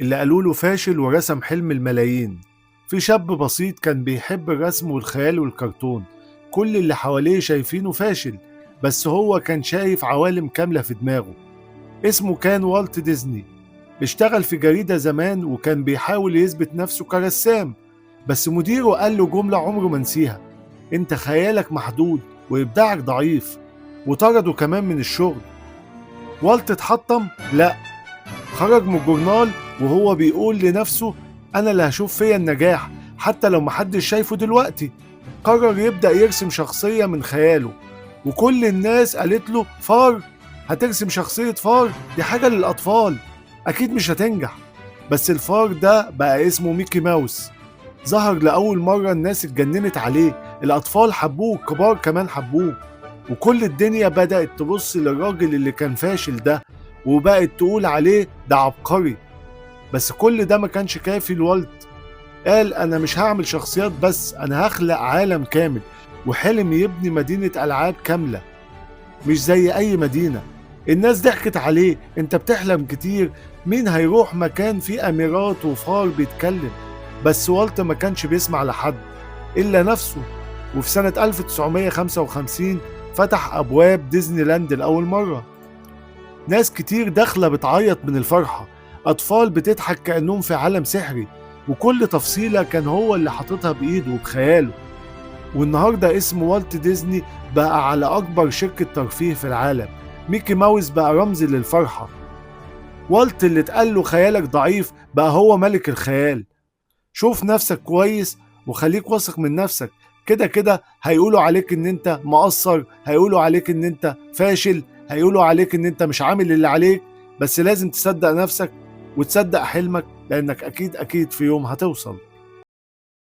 اللي قالوا له فاشل ورسم حلم الملايين. في شاب بسيط كان بيحب الرسم والخيال والكرتون. كل اللي حواليه شايفينه فاشل، بس هو كان شايف عوالم كاملة في دماغه. اسمه كان والت ديزني. اشتغل في جريدة زمان وكان بيحاول يثبت نفسه كرسام، بس مديره قال له جملة عمره ما نسيها: انت خيالك محدود وابداعك ضعيف. وطرده كمان من الشغل. والت اتحطم؟ لا، خرج من الجورنال وهو بيقول لنفسه: أنا اللي هشوف فيا النجاح حتى لو محدش شايفه دلوقتي. قرر يبدأ يرسم شخصية من خياله، وكل الناس قالت له: فار؟ هترسم شخصية فار؟ دي حاجة للأطفال، أكيد مش هتنجح. بس الفار ده بقى اسمه ميكي ماوس. ظهر لأول مرة، الناس اتجننت عليه، الأطفال حبوه، الكبار كمان حبوه. وكل الدنيا بدأت تبص للراجل اللي كان فاشل ده، وبقت تقول عليه ده عبقري. بس كل ده ما كانش كافي لوالت. قال: أنا مش هعمل شخصيات بس، أنا هخلق عالم كامل. وحلم يبني مدينة ألعاب كاملة، مش زي أي مدينة. الناس ضحكت عليه: أنت بتحلم كتير، مين هيروح مكان فيه أميرات وفار بيتكلم؟ بس والت ما كانش بيسمع لحد إلا نفسه. وفي سنة 1955 فتح أبواب ديزني لاند لأول مرة. ناس كتير داخلة بتعيط من الفرحة، أطفال بتضحك كأنهم في عالم سحري، وكل تفصيلة كان هو اللي حاططها بإيده وبخياله. والنهاردة اسم والت ديزني بقى على أكبر شركة ترفيه في العالم. ميكي ماوس بقى رمز للفرحة. والت اللي اتقال له خيالك ضعيف بقى هو ملك الخيال. شوف نفسك كويس وخليك واثق من نفسك. كده كده هيقولوا عليك ان انت مقصر، هيقولوا عليك ان انت فاشل، هيقولوا عليك ان انت مش عامل اللي عليك. بس لازم تصدق نفسك وتصدق حلمك، لانك اكيد اكيد في يوم هتوصل.